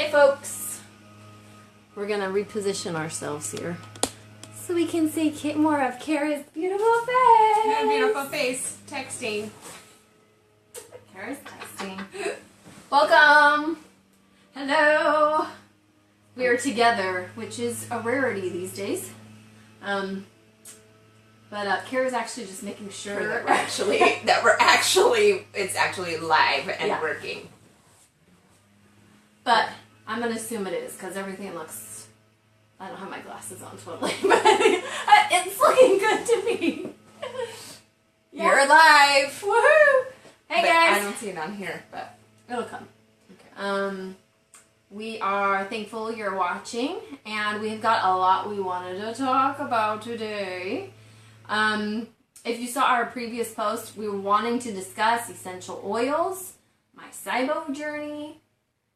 Hey folks, we're gonna reposition ourselves here so we can see more of Kara's beautiful face. Her beautiful face. Texting. Kara's texting. Welcome. Hello. We are together, which is a rarity these days. But Kara's actually just making sure that we're actually it's actually live and working. But I'm gonna assume it is because everything looks. I don't have my glasses on totally, but it's looking good to me. You're live. Woohoo! Hey but guys. I don't see it on here, but it'll come. Okay. We are thankful you're watching, and we've got a lot we wanted to talk about today. If you saw our previous post, we were wanting to discuss essential oils, my SIBO journey,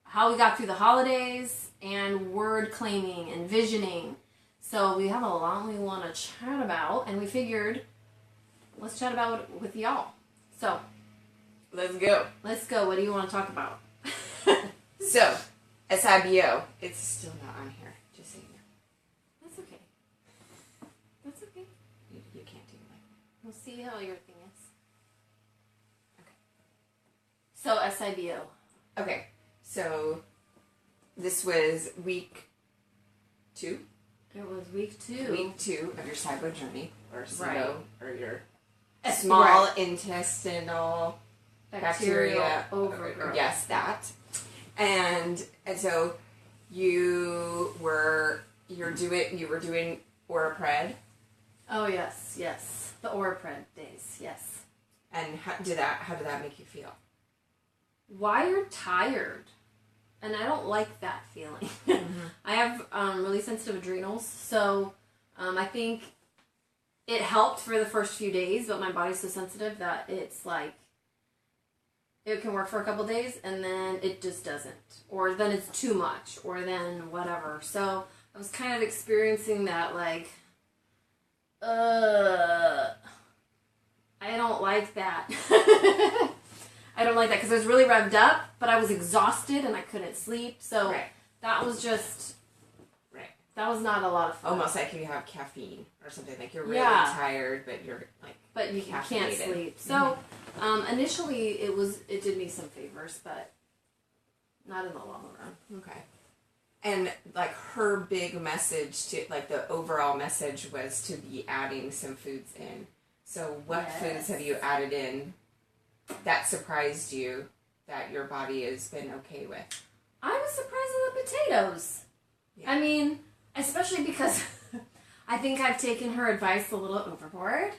how we got through the holidays, and word claiming and visioning. So we have a lot we want to chat about, and we figured let's chat about it with y'all. So let's go. Let's go. What do you want to talk about? So, SIBO. It's still not on here. Just so you know. That's okay. That's okay. You can't do it. We'll see how your thing is. Okay. So SIBO. Okay. So this was week 2. It was week 2. Week 2 of your SIBO journey, or SIBO, or your Right. small intestinal bacteria overgrowth. Yes, that. And so you were doing Orapred. Oh yes, the Orapred days, yes. And how did that make you feel? Wired tired, and I don't like that feeling. Mm-hmm. I have really sensitive adrenals, so I think it helped for the first few days, but my body's so sensitive that it's like it can work for a couple days and then it just doesn't, or then it's too much, or then whatever. So I was kind of experiencing that, like, I don't like that. I don't like that because I was really revved up, but I was exhausted and I couldn't sleep. So that was just, that was not a lot of fun. Almost like you have caffeine or something, like you're really tired, but you're like, but you can't sleep. So initially it did me some favors, but not in the long run. Okay. And like her big message to, like the overall message was to be adding some foods in. So what foods have you added in that surprised you that your body has been okay with? I was surprised at the potatoes. Yeah. I mean, especially because I think I've taken her advice a little overboard.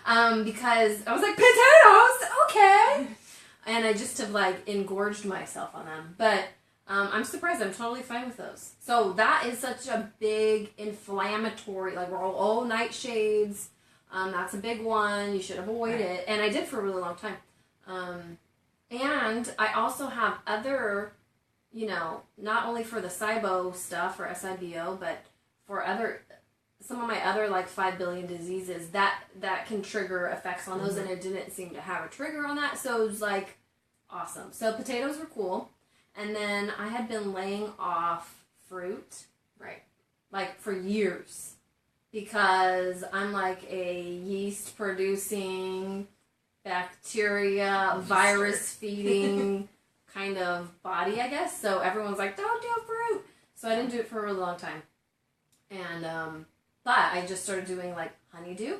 Because I was like, potatoes, okay. And I just have like engorged myself on them. But I'm surprised. I'm totally fine with those. So that is such a big inflammatory, like we're all nightshades. That's a big one. You should avoid it. And I did for a really long time. And I also have other, not only for the SIBO stuff or SIBO, but for some of my other like 5 billion diseases that can trigger effects on those, and it didn't seem to have a trigger on that. So it was like awesome. So potatoes were cool. And then I had been laying off fruit, like for years, because I'm like a yeast producing, bacteria, virus feeding kind of body, I guess. So everyone's like, don't do fruit. So I didn't do it for a really long time. And but I just started doing like honeydew.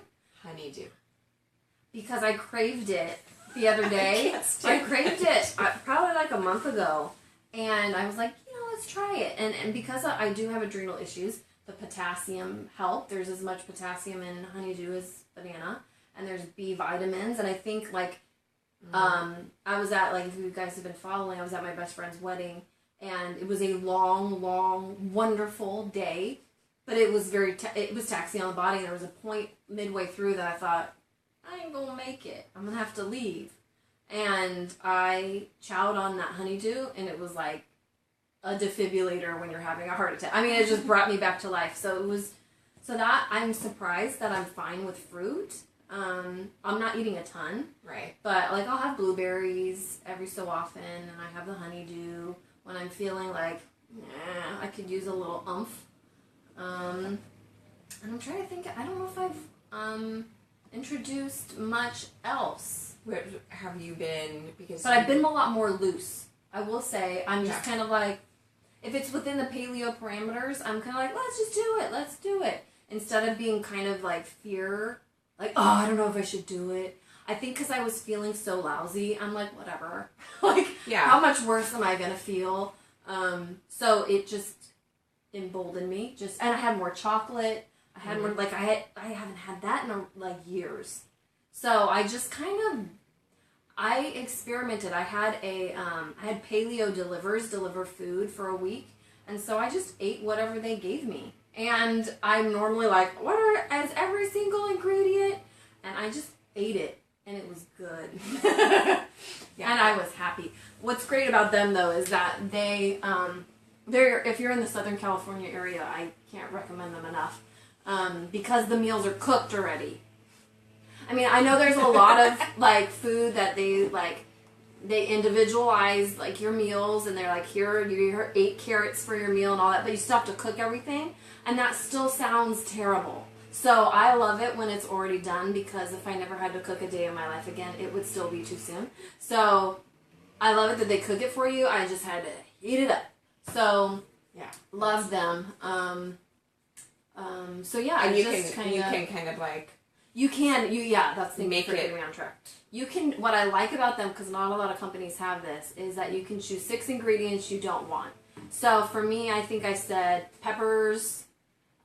Because I craved it the other day. I craved it probably like a month ago. And I was like, let's try it. And because I do have adrenal issues, the potassium helped. There's as much potassium in honeydew as banana. And there's B vitamins. And I think like, I was at, like, if you guys have been following, I was at my best friend's wedding. And it was a long, long, wonderful day. But it was it was taxing on the body. And there was a point midway through that I thought, I ain't gonna make it. I'm gonna have to leave. And I chowed on that honeydew, and it was like a defibrillator when you're having a heart attack. I mean, it just brought me back to life. So that I'm surprised that I'm fine with fruit. I'm not eating a ton. But like I'll have blueberries every so often, and I have the honeydew when I'm feeling like I could use a little oomph. And I'm trying to think. I don't know if I've introduced much else. Where have you been? Because But I've been a lot more loose. I will say I'm just kind of like, if it's within the paleo parameters, I'm kind of like, let's do it. Instead of being kind of like fear, like, oh, I don't know if I should do it. I think because I was feeling so lousy, I'm like, whatever. Like, how much worse am I gonna feel? So it just emboldened me. And I had more chocolate. I had more, like, I haven't had that in like years. So I just I experimented. I had I had paleo deliver food for a week, and so I just ate whatever they gave me. And I'm normally like, is every single ingredient? And I just ate it, and it was good. And I was happy. What's great about them though is that they're if you're in the Southern California area, I can't recommend them enough, because the meals are cooked already. I mean, I know there's a lot of like food that they individualize like your meals, and they're like, here are 8 carrots for your meal and all that, but you still have to cook everything, and that still sounds terrible. So I love it when it's already done, because if I never had to cook a day in my life again, it would still be too soon. So I love it that they cook it for you. I just had to heat it up. So love them. So yeah, and you can kind of like. That's the make for getting me on track. You can, what I like about them, because not a lot of companies have this, is that you can choose 6 ingredients you don't want. So for me, I think I said peppers,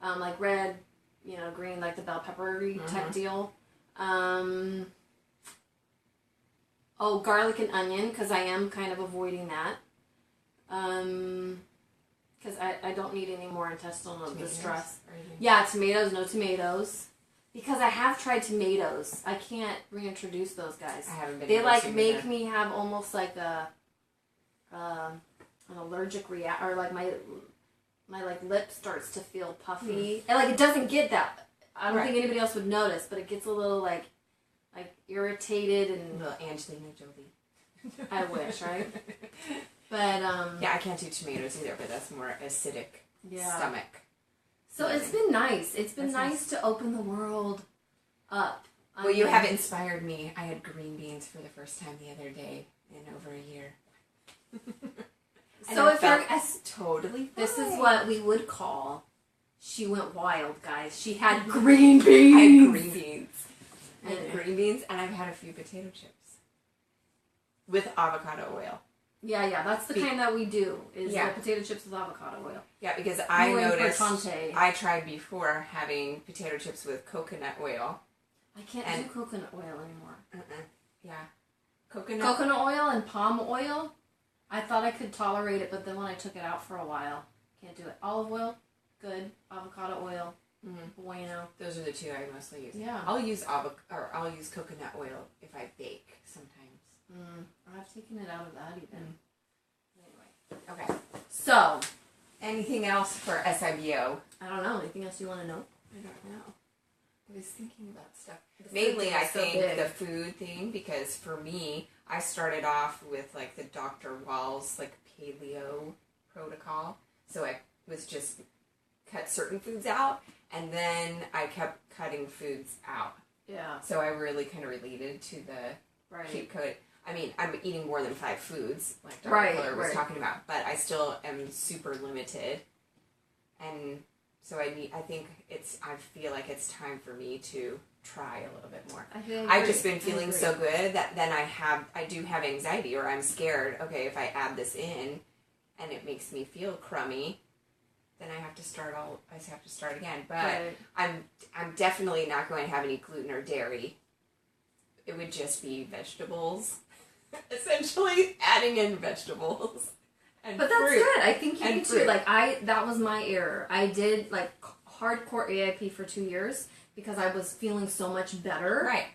like red, green, like the bell peppery type deal. Garlic and onion, because I am kind of avoiding that. Because I don't need any more intestinal distress. Yeah, tomatoes, no tomatoes. Because I have tried tomatoes. I can't reintroduce those guys. I haven't been They able like to make either. me have almost like an allergic reaction, or like my like lip starts to feel puffy. And like it doesn't get that. I don't think anybody else would notice, but it gets a little like irritated and a little Angelina Jolie. I wish, right? But I can't do tomatoes either, but that's more acidic stomach. So it's been nice. It's been nice to open the world up. Well, you have inspired me. I had green beans for the first time the other day in over a year. So if you're totally fine. This is what we would call, she went wild, guys. She had green beans. I had green beans. And I've had a few potato chips with avocado oil. Yeah, that's the kind that we do, is the potato chips with avocado oil. Yeah, because I noticed, I tried before having potato chips with coconut oil. I can't do coconut oil anymore. Yeah. Coconut oil and palm oil, I thought I could tolerate it, but then when I took it out for a while, can't do it. Olive oil, good. Avocado oil, bueno. Those are the 2 I mostly use. Yeah. I'll use coconut oil if I bake sometimes. I've taken it out of that even. Anyway. Okay. So, anything else for SIBO? I don't know. Anything else you want to know? I don't know. I was thinking about stuff. Mainly, I think the food thing, because for me, I started off with like the Dr. Wall's like paleo protocol. So I was just cut certain foods out, and then I kept cutting foods out. Yeah. So I really kind of related to the keep cut. I mean, I'm eating more than 5 foods, like Dr. Fuller was talking about, but I still am super limited. And so I feel like it's time for me to try a little bit more. I've just been feeling so good that then I do have anxiety, or I'm scared, okay, if I add this in and it makes me feel crummy, then I have to start again. But I'm definitely not going to have any gluten or dairy. It would just be vegetables. Essentially adding in vegetables. And but that's fruit. good. I think you need to. Like, that was my error. I did like hardcore AIP for 2 years because I was feeling so much better. Right.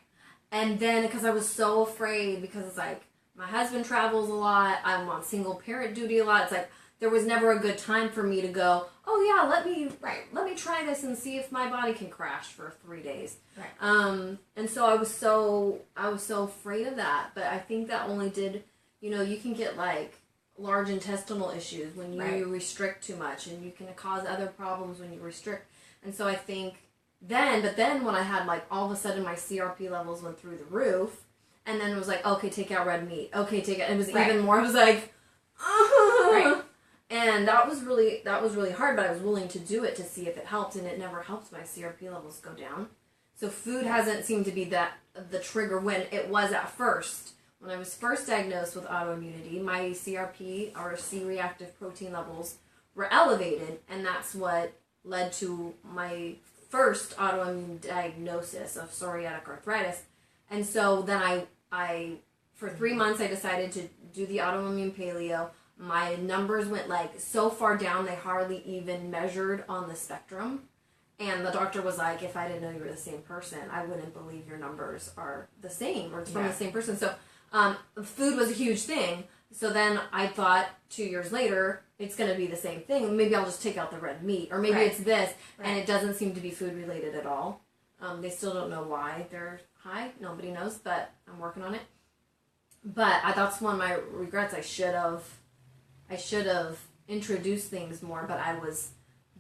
And then because I was so afraid, because it's like my husband travels a lot, I'm on single parent duty a lot. It's like there was never a good time for me to go, oh yeah, let me try this and see if my body can crash for 3 days. Right. And so I was so afraid of that. But I think that only did, you can get like large intestinal issues when you Right. restrict too much, and you can cause other problems when you restrict. And so I think but then when I had like all of a sudden my CRP levels went through the roof, and then it was like, okay, take out red meat. Okay, take it. And it was Right. even more. I was like, Right. and that was really hard, but I was willing to do it to see if it helped, and it never helped my CRP levels go down. So food hasn't seemed to be the trigger when it was at first. When I was first diagnosed with autoimmunity, my CRP, or C-reactive protein levels, were elevated, and that's what led to my first autoimmune diagnosis of psoriatic arthritis. And so then I for 3 months, I decided to do the autoimmune paleo. My numbers went like so far down, they hardly even measured on the spectrum. And the doctor was like, if I didn't know you were the same person, I wouldn't believe your numbers are the same, or it's from the same person. So food was a huge thing. So then I thought 2 years later, it's going to be the same thing. Maybe I'll just take out the red meat, or maybe it's this. Right. And it doesn't seem to be food related at all. They still don't know why they're high. Nobody knows, but I'm working on it. But that's one of my regrets. I should have introduced things more, but I was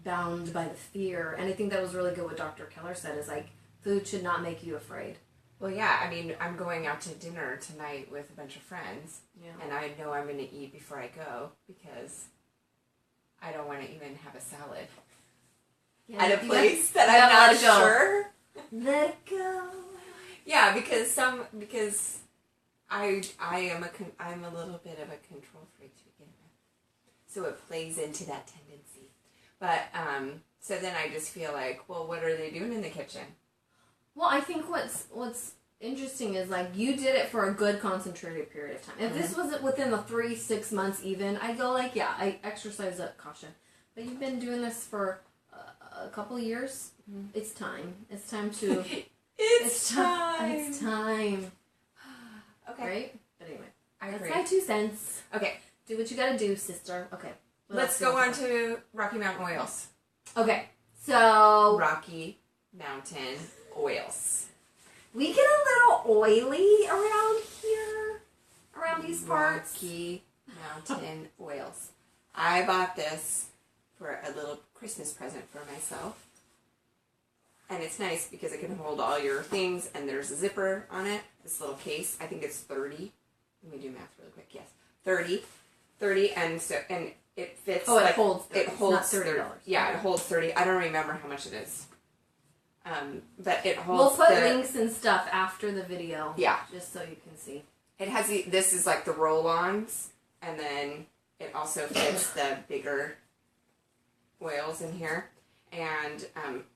bound by the fear. And I think that was really good what Dr. Keller said, is like, food should not make you afraid. Well, yeah, I mean, I'm going out to dinner tonight with a bunch of friends, and I know I'm going to eat before I go, because I don't want to even have a salad at a place that I'm not sure. Let it go. Yeah, because I'm a little bit of a control freak to begin with, so it plays into that tendency. But so then I just feel like, well, what are they doing in the kitchen? Well, I think what's interesting is, like, you did it for a good concentrated period of time. If this was within the 3-6 months even, I'd go like, yeah, I exercise that caution. But you've been doing this for a couple of years. Mm-hmm. It's time. It's time to... It's time. It's time. Okay. Right? But anyway. I agree. That's my 2 cents. Okay. Do what you gotta do, sister. Okay. Let's go on to Rocky Mountain oils. Okay. So... Rocky Mountain oils. We get a little oily around here. Around these parts. Rocky Mountain oils. I bought this for a little Christmas present for myself. And it's nice because it can hold all your things, and there's a zipper on it. This little case, I think it's 30. Let me do math really quick. Yes, 30, and it fits. Oh, it holds 30. It holds not $30. Yeah, it holds 30. I don't remember how much it is. But it holds. We'll put links and stuff after the video. Yeah, just so you can see. It has this is like the roll-ons, and then it also fits the bigger oils in here. And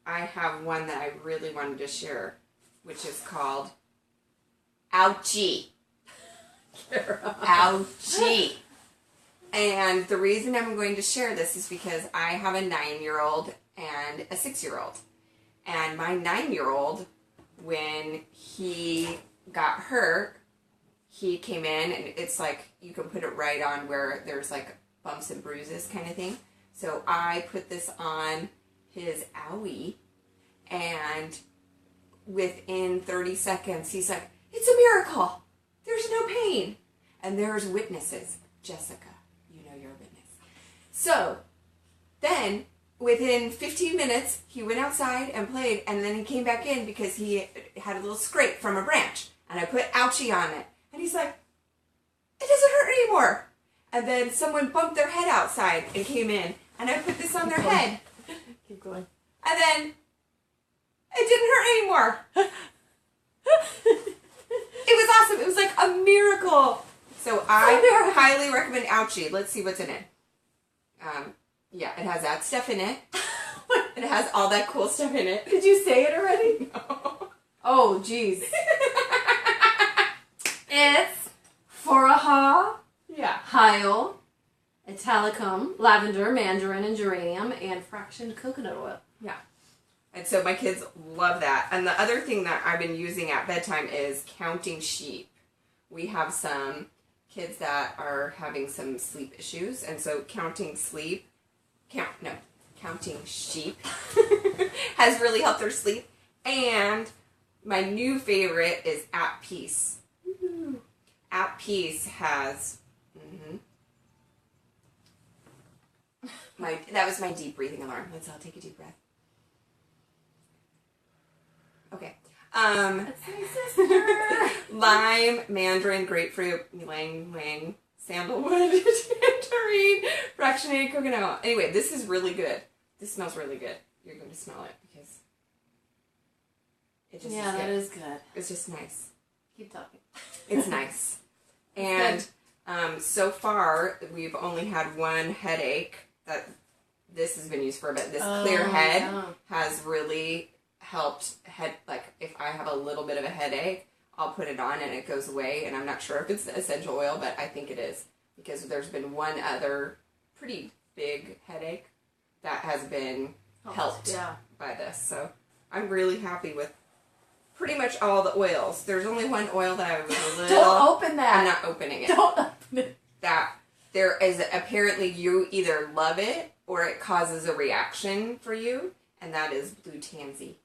I have one that I really wanted to share, which is called Ouchie. Ouchie. And the reason I'm going to share this is because I have a 9-year-old and a 6-year-old. And my 9-year-old, when he got hurt, he came in, and it's like you can put it right on where there's like bumps and bruises kind of thing. So I put this on his owie, and within 30 seconds, he's like, it's a miracle. There's no pain. And there's witnesses. Jessica, you know you're a witness. So then within 15 minutes, he went outside and played, and then he came back in because he had a little scrape from a branch, and I put Ouchie on it. And he's like, it doesn't hurt anymore. And then someone bumped their head outside and came in, and I put this on their head. Keep going. And then it didn't hurt anymore. It was awesome. It was like a miracle. So I highly recommend Ouchie. Let's see what's in it. Yeah, it has that stuff in it. It has all that cool stuff in it. Did you say it already? No. Oh, jeez. It's Foraha, Yeah. Hyal, Italicum, lavender, mandarin, and geranium, and fractioned coconut oil. Yeah. And so my kids love that. And the other thing that I've been using at bedtime is counting sheep. We have some kids that are having some sleep issues, and so counting sheep has really helped their sleep. And my new favorite is At Peace. At Peace has That was my deep breathing alarm. Let's all take a deep breath. Okay. That's my sister. Lime, mandarin, grapefruit, ylang ylang, sandalwood, tangerine, fractionated coconut oil. Anyway, this is really good. This smells really good. You're going to smell it because it just that is good. It's just nice. Keep talking. It's nice. And so far, we've only had one headache that this has been used for, but this clear head has really helped if I have a little bit of a headache, I'll put it on and it goes away. And I'm not sure if it's the essential oil, but I think it is, because there's been one other pretty big headache that has been helped by this. So I'm really happy with pretty much all the oils. There's only one oil that I was a little... Don't open that. I'm not opening it. Don't open it. That there is apparently you either love it or it causes a reaction for you, and that is blue tansy.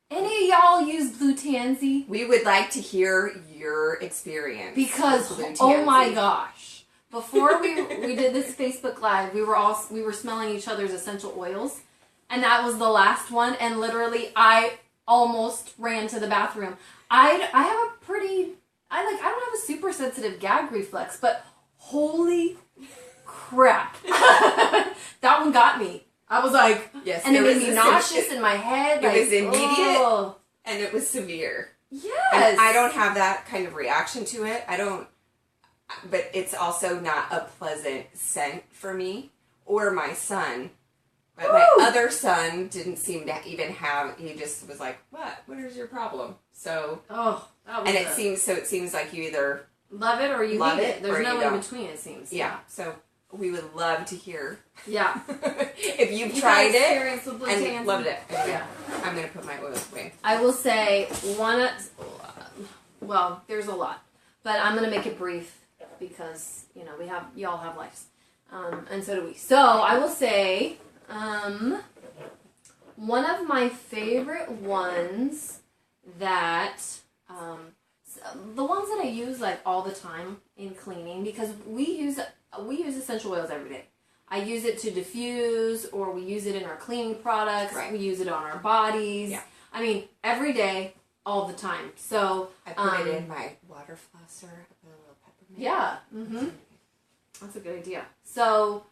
Any of y'all use blue tansy? We would like to hear your experience. Because, with blue tansy. oh my gosh. Before we did this Facebook Live, we were smelling each other's essential oils, and that was the last one, and literally I almost ran to the bathroom. I don't have a super sensitive gag reflex, but holy crap. That one got me. I was like, yes, and it made me nauseous in my head. It was immediate, oh. and it was severe. Yes. And I don't have that kind of reaction to it. But it's also not a pleasant scent for me or my son. But my other son didn't seem to even have. He just was like, "What? What is your problem?" So, it seems like you either love it or you love hate it. There's no in don't. between. It seems. Yeah. So we would love to hear. Yeah. If you've tried it with blue and tansy. loved it. Yeah. I'm gonna put my oils away. I will say well, there's a lot, but I'm gonna make it brief because y'all have lives, and so do we. So I will say. One of my favorite ones that, the ones that I use like all the time in cleaning, because we use essential oils every day. I use it to diffuse, or we use it in our cleaning products. Right. We use it on our bodies. Yeah. I mean, every day, all the time. So I put it in my water flosser. I put a little peppermint. Yeah. Mm-hmm. That's a good idea. So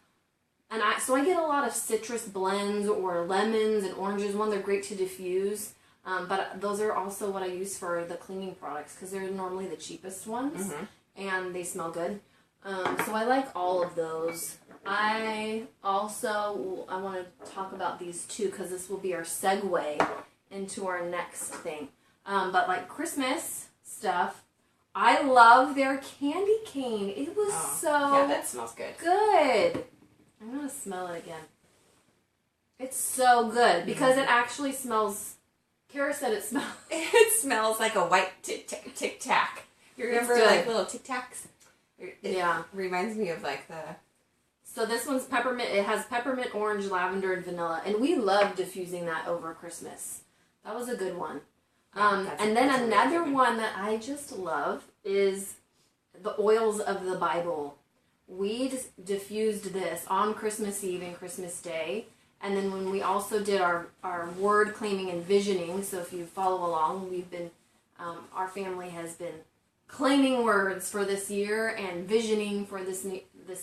I get a lot of citrus blends or lemons and oranges. One, they're great to diffuse, but those are also what I use for the cleaning products because they're normally the cheapest ones, and they smell good. So I like all of those. I want to talk about these two because this will be our segue into our next thing. But like Christmas stuff, I love their candy cane. It was yeah, that smells good. Good. I'm going to smell it again. It's so good because it actually smells... Kara said it smells... It smells like a white Tic Tac. You remember like little Tic Tacs? It reminds me of like the... So this one's peppermint. It has peppermint, orange, lavender, and vanilla. And we love diffusing that over Christmas. That was a good one. And then another one that I just love is the oils of the Bible. We diffused this on Christmas Eve and Christmas Day. And then when we also did our word claiming and visioning, so if you follow along, we've been, our family has been claiming words for this year and visioning for this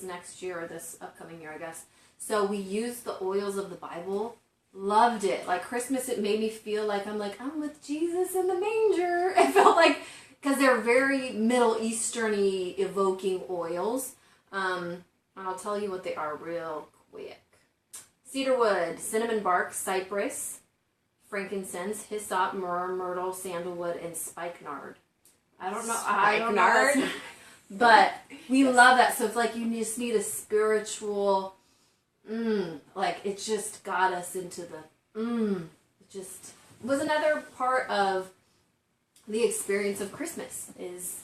next year, or this upcoming year, I guess. So we used the oils of the Bible. Loved it. Like Christmas, it made me feel like I'm with Jesus in the manger. It felt like, because they're very Middle Eastern-y evoking oils. And I'll tell you what they are real quick. Cedarwood, cinnamon bark, cypress, frankincense, hyssop, myrrh, myrtle, sandalwood, and spikenard. I don't know. Spikenard? But we love that. So it's like you just need a spiritual, like it just got us into the, it just was another part of the experience of Christmas is,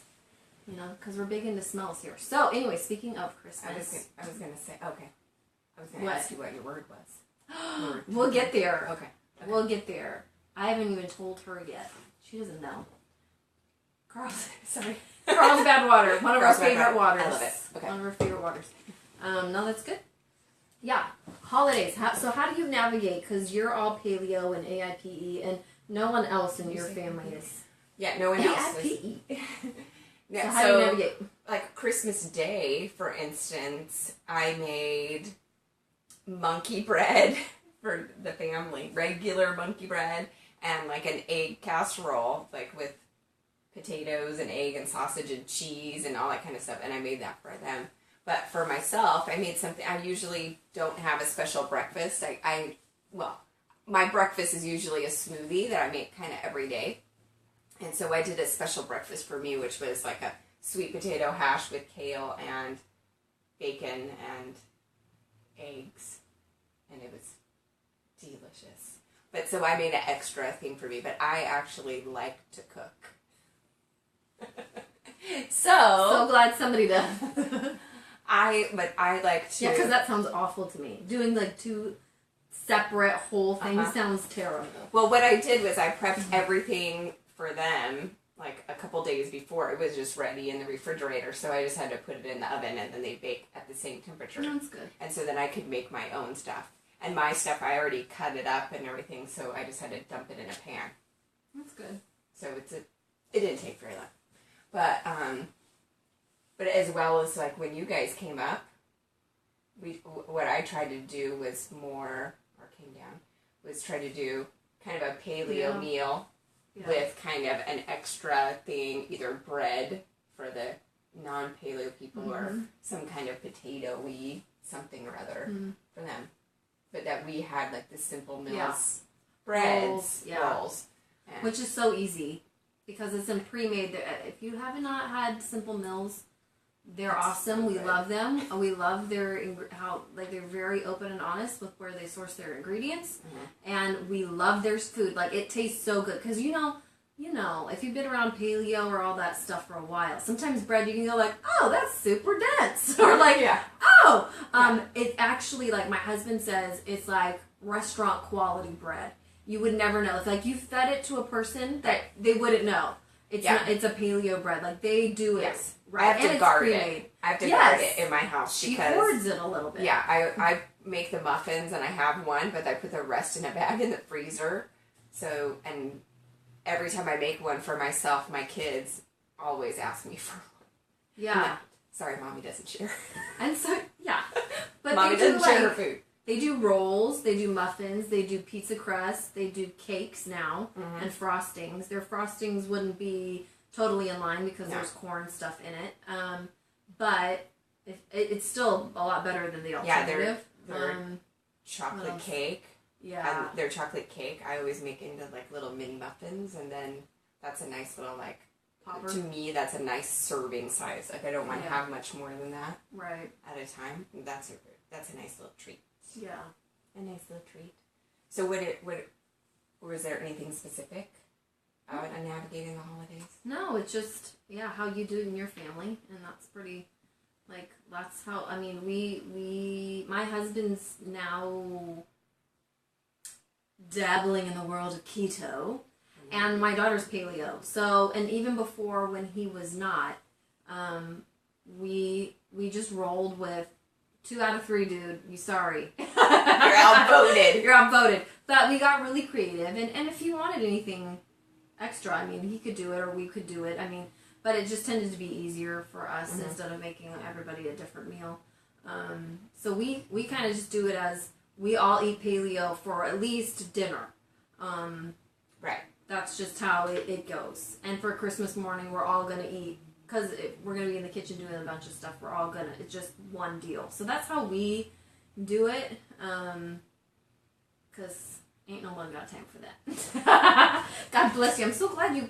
because we're big into smells here. So anyway, speaking of Christmas. I was going to say, okay. I was going to ask you what your word was. We'll get there. Okay. We'll get there. I haven't even told her yet. She doesn't know. Carl's Bad Water. One of our favorite waters. I love it. Okay. One of our favorite waters. No, that's good. Yeah, holidays. So how do you navigate? Because you're all paleo and AIPE, and no one else in your family is. Yeah, no one else is. AIPE. Yeah, so how do you navigate? Like Christmas Day, for instance, I made monkey bread for the family, regular monkey bread, and like an egg casserole, like with potatoes and egg and sausage and cheese and all that kind of stuff, and I made that for them. But for myself, I made something. I usually don't have a special breakfast. Well, my breakfast is usually a smoothie that I make kind of every day. And so I did a special breakfast for me, which was like a sweet potato hash with kale and bacon and eggs. And it was delicious. But so I made an extra thing for me. But I actually like to cook. So glad somebody does. I like to... Yeah, because that sounds awful to me. Doing like two separate whole things sounds terrible. Well, what I did was I prepped everything for them like a couple days before. It was just ready in the refrigerator, so I just had to put it in the oven and then they bake at the same temperature. That's good. And so then I could make my own stuff. And my stuff, I already cut it up and everything, so I just had to dump it in a pan. That's good. So it didn't take very long. But as well as like when you guys came up, what I tried to do was try to do kind of a paleo meal with kind of an extra thing, either bread for the non-paleo people or some kind of potato-y something or other for them. But that we had like the simple meals, breads, rolls. Which is so easy because it's in pre-made. If you have not had Simple Mills, they're awesome. We love them. We love how they're very open and honest with where they source their ingredients, and we love their food. Like it tastes so good because you know, if you've been around paleo or all that stuff for a while, sometimes bread you can go like, oh, that's super dense, or like, it's actually like my husband says it's like restaurant quality bread. You would never know. It's like you fed it to a person that they wouldn't know. It's not. It's a paleo bread. Like they do it. Yes. Right. I have to guard it. I have to guard it in my house because she hoards it a little bit. Yeah, I make the muffins and I have one, but I put the rest in a bag in the freezer. So, and every time I make one for myself, my kids always ask me for one. Yeah. Sorry, Mommy doesn't share. And so, but Mommy doesn't share her food. They do rolls, they do muffins, they do pizza crust, they do cakes now, and frostings. Their frostings wouldn't be totally in line because there's corn stuff in it. But it's still a lot better than the alternative. Yeah, their chocolate cake. Yeah. And their chocolate cake, I always make into like little mini muffins, and then that's a nice little like, popper. To me, that's a nice serving size. Like I don't want to have much more than that. Right. At a time. That's a nice little treat. Yeah. A nice little treat. So was there anything specific about navigating the holidays? No, it's just, how you do it in your family. And that's pretty, that's how, I mean, my husband's now dabbling in the world of keto. And my daughter's paleo. So, and even before when he was not, we just rolled with 2 out of 3, dude. Sorry. You're outvoted. You're outvoted. But we got really creative. And if you wanted anything extra, I mean, he could do it or we could do it. I mean, but it just tended to be easier for us instead of making everybody a different meal. So we kind of just do it as we all eat paleo for at least dinner. Right. That's just how it goes. And for Christmas morning, we're all going to eat. Because we're going to be in the kitchen doing a bunch of stuff. We're all going to... It's just one deal. So that's how we do it. Because ain't no one got time for that. God bless you. I'm so glad you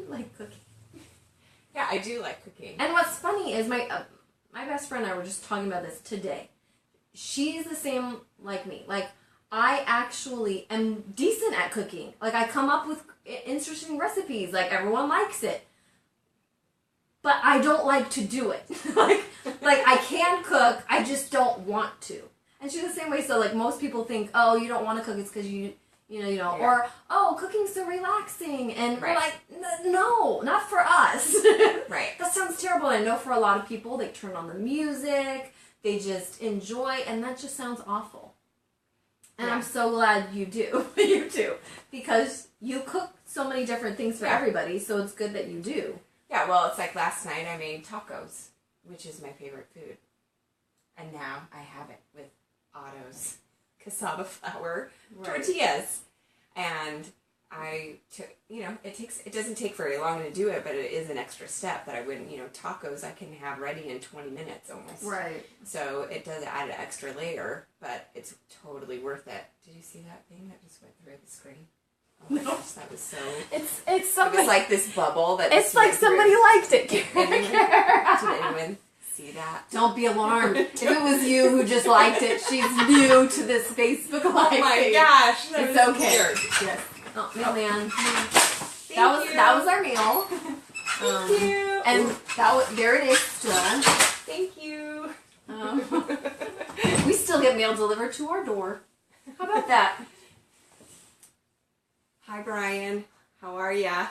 like cooking. Yeah, I do like cooking. And what's funny is my best friend and I were just talking about this today. She's the same like me. Like, I actually am decent at cooking. Like, I come up with interesting recipes. Like, everyone likes it. But I don't like to do it. like I can cook, I just don't want to. And she's the same way. So like most people think, oh, you don't want to cook, it's because you know, or oh, cooking's so relaxing, and we're like, no, not for us. Right. That sounds terrible. I know for a lot of people, they turn on the music, they just enjoy, and that just sounds awful. And Yeah. I'm so glad you do. You do. Because you cook so many different things for everybody, so it's good that you do. Yeah, well, it's like last night I made tacos, which is my favorite food. And now I have it with Otto's cassava flour tortillas. And I took, it doesn't take very long to do it, but it is an extra step that I wouldn't, tacos I can have ready in 20 minutes almost. Right. So it does add an extra layer, but it's totally worth it. Did you see that thing that just went through the screen? Oh my gosh, that was so... It's somebody... It was like this bubble that it's like somebody liked it. Did anyone see that? Don't be alarmed. If it was you who just liked it, she's new to this Facebook Live. Oh my gosh. It's okay. Weird. Yes. Oh, mailman. Thank you. That was our meal. Thank you. And there it is still. Thank you. We still get mail delivered to our door. How about that? Hi, Brian. How are ya?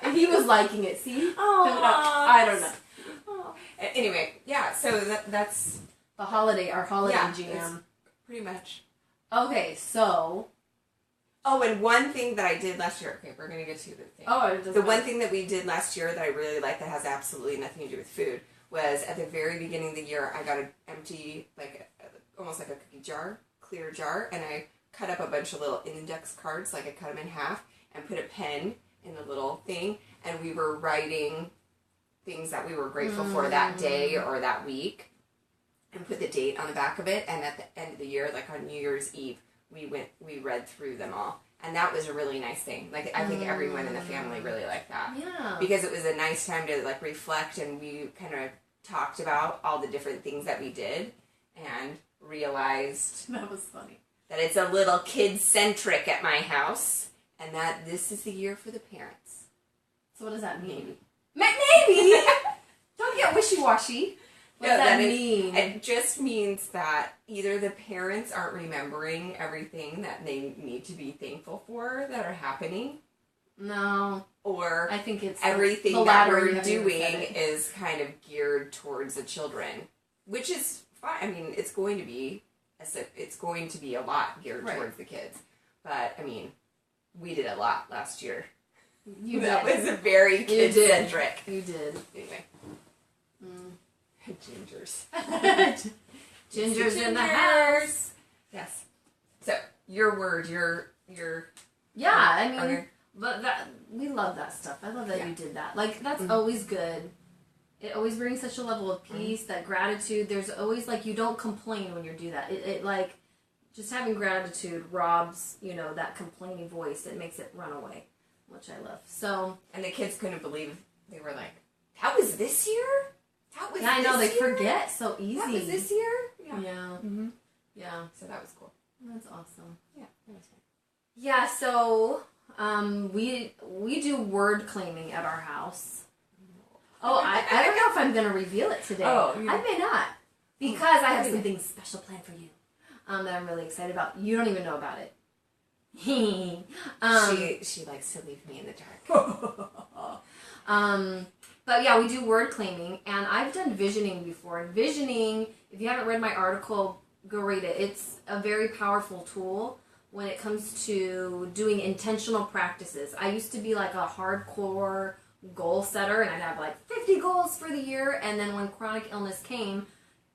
And he was liking it, see? Oh, I don't know. Oh. Anyway, yeah, so that's... Our holiday jam. Pretty much. Okay, so... Oh, and one thing that I did last year... Okay, we're going to get to the thing. Oh, the one thing that we did last year that I really liked that has absolutely nothing to do with food was at the very beginning of the year, I got an empty, almost like a cookie jar, clear jar, and I cut up a bunch of little index cards, I cut them in half, and put a pen in the little thing, and we were writing things that we were grateful for that day or that week, and put the date on the back of it, and at the end of the year, on New Year's Eve, we read through them all. And that was a really nice thing. I think everyone in the family really liked that. Yeah. Because it was a nice time to, reflect, and we kind of talked about all the different things that we did, and realized... That was funny. That it's a little kid-centric at my house, and that this is the year for the parents. So what does that mean? Maybe! Don't get wishy-washy. What does that mean? It just means that either the parents aren't remembering everything that they need to be thankful for that are happening. No. Or I think it's everything the that latter we're doing is kind of geared towards the children. Which is fine. I mean, it's going to be a lot geared towards the kids. But, I mean, we did a lot last year. That was a very kid-centric. You did. Anyway. Gingers. Gingers in the house. Yes. So, your word, your... Yeah, I mean, but we love that stuff. I love that you did that. That's always good. It always brings such a level of peace, that gratitude. There's always, you don't complain when you do that. It just having gratitude robs, that complaining voice. It makes it run away, which I love. So. And the kids couldn't believe, they were like, that was this year? That was I know, this they year? forget so easy. That was this year? Yeah. Mm-hmm. Yeah. So that was cool. That's awesome. Yeah, that was fun. Yeah, so we do word claiming at our house. Oh, I don't know if I'm going to reveal it today. Oh, yeah. I may not. Because I have something special planned for you that I'm really excited about. You don't even know about it. She likes to leave me in the dark. But yeah, we do word claiming, and I've done visioning before. And visioning, if you haven't read my article, go read it. It's a very powerful tool when it comes to doing intentional practices. I used to be a hardcore goal setter, and I'd have 50 goals for the year, and then when chronic illness came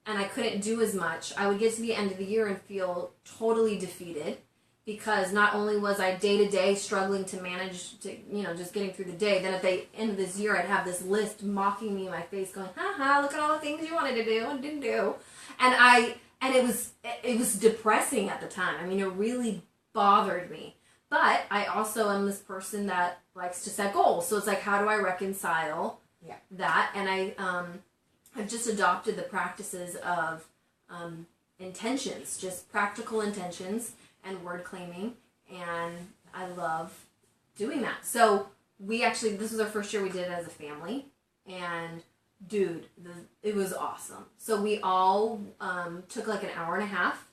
and I couldn't do as much, I would get to the end of the year and feel totally defeated, because not only was I day to day struggling to manage to, just getting through the day, then at the end of this year I'd have this list mocking me in my face going, haha, look at all the things you wanted to do and didn't do. And it was depressing at the time. I mean, it really bothered me. But I also am this person that likes to set goals. So it's how do I reconcile that? And I've just adopted the practices of intentions, just practical intentions and word claiming. And I love doing that. So this was our first year we did it as a family. And dude, it was awesome. So we all took an hour and a half.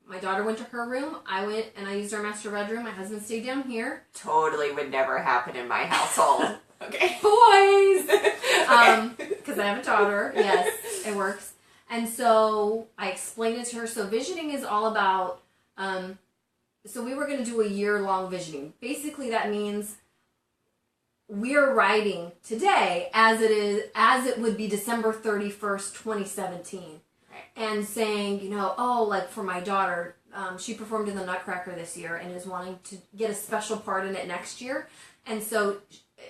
My daughter went to her room. I went and I used our master bedroom. My husband stayed down here. Totally would never happen in my household. Okay. Boys! Because I have a daughter, yes. It works. And so I explained it to her. So visioning is all about, so we were going to do a year-long visioning. Basically, that means we're writing today as it would be December 31st, 2017. Right. And saying, you know, oh, like for my daughter, she performed in the Nutcracker this year and is wanting to get a special part in it next year. And so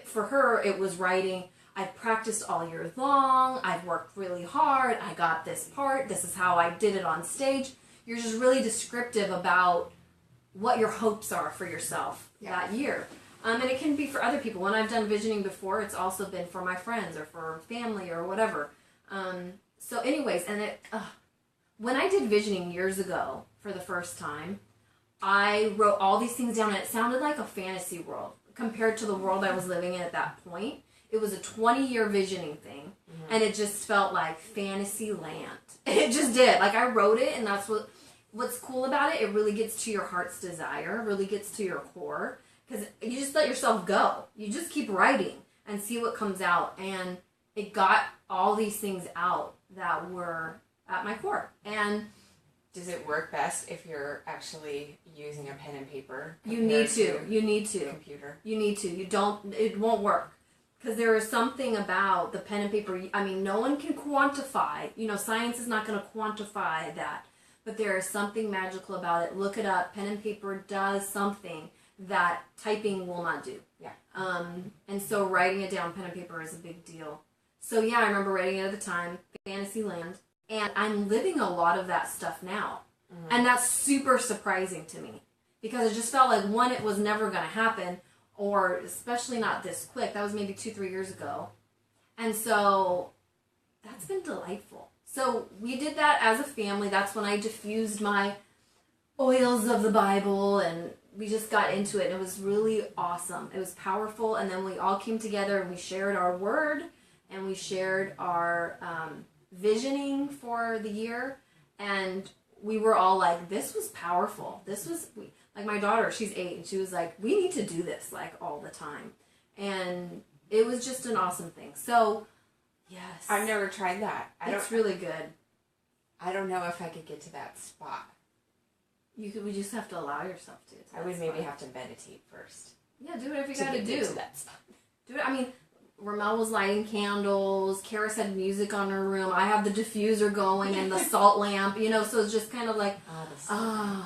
for her, it was writing, I've practiced all year long, I've worked really hard, I got this part, this is how I did it on stage. You're just really descriptive about what your hopes are for yourself that year. And it can be for other people. When I've done visioning before, it's also been for my friends or for family or whatever. So anyways, and when I did visioning years ago for the first time, I wrote all these things down and it sounded like a fantasy world compared to the world I was living in at that point. It was a 20-year visioning thing, and it just felt like fantasy land. It just did. Like, I wrote it, and that's what's cool about it. It really gets to your heart's desire, really gets to your core, because you just let yourself go. You just keep writing and see what comes out, and it got all these things out that were at my core. And does it work best if you're actually using a pen and paper? You need to. Computer. You need to. It won't work. Because there is something about the pen and paper. I mean, no one can quantify. You know, science is not going to quantify that. But there is something magical about it. Look it up. Pen and paper does something that typing will not do. Yeah. And so writing it down, pen and paper, is a big deal. So yeah, I remember writing it at the time, Fantasyland. And I'm living a lot of that stuff now. Mm-hmm. And that's super surprising to me. Because it just felt like, one, it was never going to happen. Or especially not this quick. That was maybe 2-3 years ago. And so that's been delightful. So we did that as a family. That's when I diffused my oils of the Bible, and we just got into it. It was really awesome. It was powerful. And then we all came together and we shared our word, and we shared our visioning for the year. And we were all like, this was powerful. Like my daughter, she's 8, and she was like, we need to do this, like, all the time. And it was just an awesome thing. So, yes. I've never tried that. It's really good. I don't know if I could get to that spot. We just have to allow yourself to. I would maybe have to meditate first. Yeah, do whatever you gotta do. To that spot. Do it. I mean, Ramel was lighting candles. Karis had music on her room. I have the diffuser going and the salt lamp, you know, so it's just kind of like, all the salt lamp.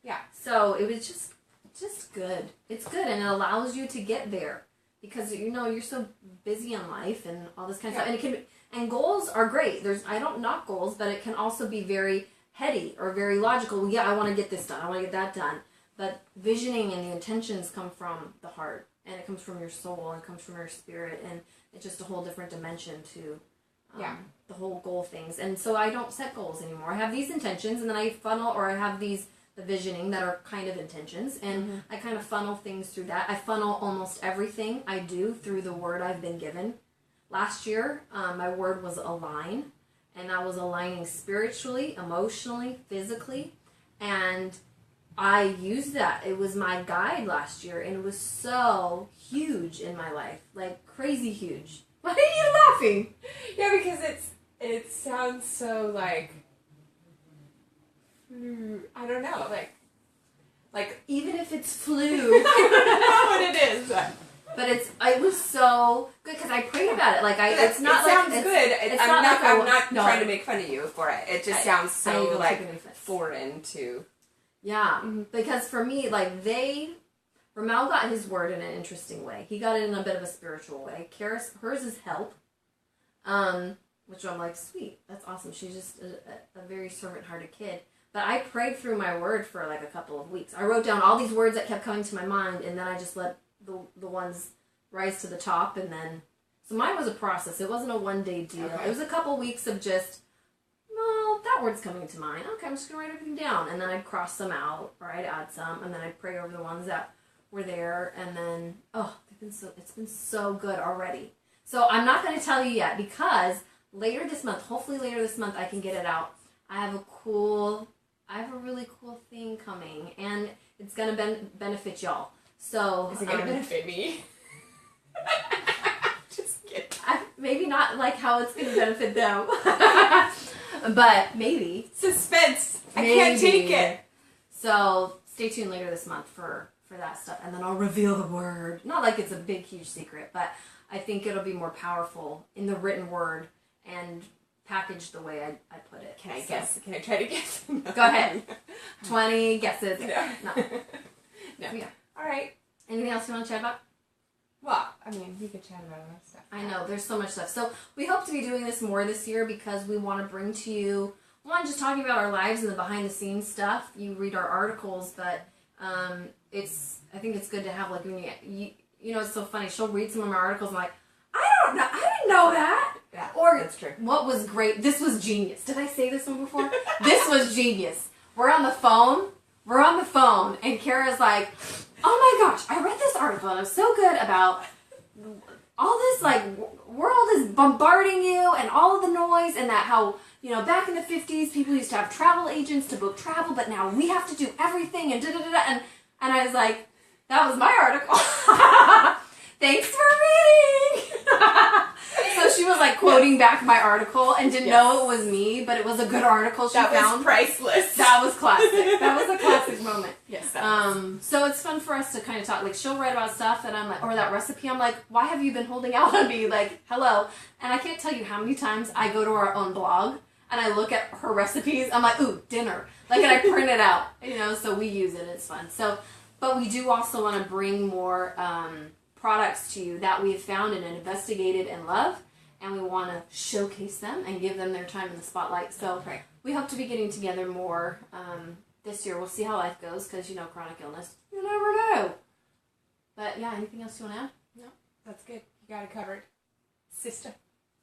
Yeah, so it was just good. It's good, and it allows you to get there because, you know, you're so busy in life and all this kind of stuff. And goals are great. I don't knock goals, but it can also be very heady or very logical. Well, yeah, I want to get this done. I want to get that done. But visioning and the intentions come from the heart, and it comes from your soul, and it comes from your spirit, and it's just a whole different dimension to the whole goal things. And so I don't set goals anymore. I have these intentions, and then I have the visioning that are kind of intentions, and I kind of funnel things through that. I funnel almost everything I do through the word I've been given. Last year, my word was align, and I was aligning spiritually, emotionally, physically, and I used that. It was my guide last year, and it was so huge in my life, like crazy huge. Why are you laughing? Yeah, because it sounds so like, I don't know, like even if it's flu, I don't know what it is, but it was so good because I prayed about it. Like it's not. It sounds like, good. It's I'm not no, trying to make fun of you for it. It just sounds so like foreign to. Yeah, because for me, like Ramel got his word in an interesting way. He got it in a bit of a spiritual way. Karis, hers is help. Which I'm like, sweet, that's awesome. She's just a very servant-hearted kid. But I prayed through my word for like a couple of weeks. I wrote down all these words that kept coming to my mind, and then I just let the ones rise to the top, and then... So mine was a process. It wasn't a one-day deal. Okay. It was a couple weeks of just, well, that word's coming to mind. Okay, I'm just going to write everything down. And then I'd cross some out, or I'd add some, and then I'd pray over the ones that were there, and then, it's been so good already. So I'm not going to tell you yet, because hopefully later this month, I can get it out. I have a really cool thing coming, and it's going to benefit y'all. So is it going to benefit me? Just kidding. Maybe not like how it's going to benefit them. But maybe. Suspense. Maybe. I can't take it. So stay tuned later this month for that stuff. And then I'll reveal the word. Not like it's a big, huge secret, but I think it'll be more powerful in the written word and packaged the way I put it. Can I guess? Can I try to guess? No. Go ahead. 20 guesses. No. No. Yeah. All right. Anything else you want to chat about? Well, I mean, we could chat about other stuff. I know, there's so much stuff. So we hope to be doing this more this year because we want to bring to you, one, just talking about our lives and the behind the scenes stuff. You read our articles, but I think it's good to have, like, when you know, it's so funny. She'll read some of my articles and like, I don't know, I didn't know that. Yeah, or that's true. What was great, this was genius. Did I say this one before? This was genius. We're on the phone, and Kara's like, oh my gosh, I read this article and it was so good about all this, like, world is bombarding you and all of the noise and that how, you know, back in the 50s, people used to have travel agents to book travel, but now we have to do everything and da-da-da-da. And I was like, that was my article. Thanks for reading. So she was like quoting back my article and didn't know it was me, but it was a good article she found. That was priceless. That was classic. That was a classic moment. Yes. That was. So it's fun for us to kind of talk. Like, she'll write about stuff and I'm like, or that recipe, I'm like, why have you been holding out on me? Like, hello. And I can't tell you how many times I go to our own blog and I look at her recipes. I'm like, ooh, dinner. Like, and I print it out, you know, so we use it. It's fun. So, but we do also want to bring more products to you that we've found and investigated and love. And we want to showcase them and give them their time in the spotlight. So we hope to be getting together more this year. We'll see how life goes because, you know, chronic illness, you never know. But, yeah, anything else you want to add? No, that's good. You got it covered. Sister.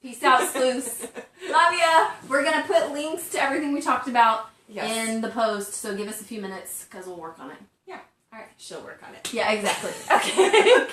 Peace out, sleuths. Love ya. We're going to put links to everything we talked about in the post. So give us a few minutes because we'll work on it. Yeah. All right. She'll work on it. Yeah, exactly. Okay.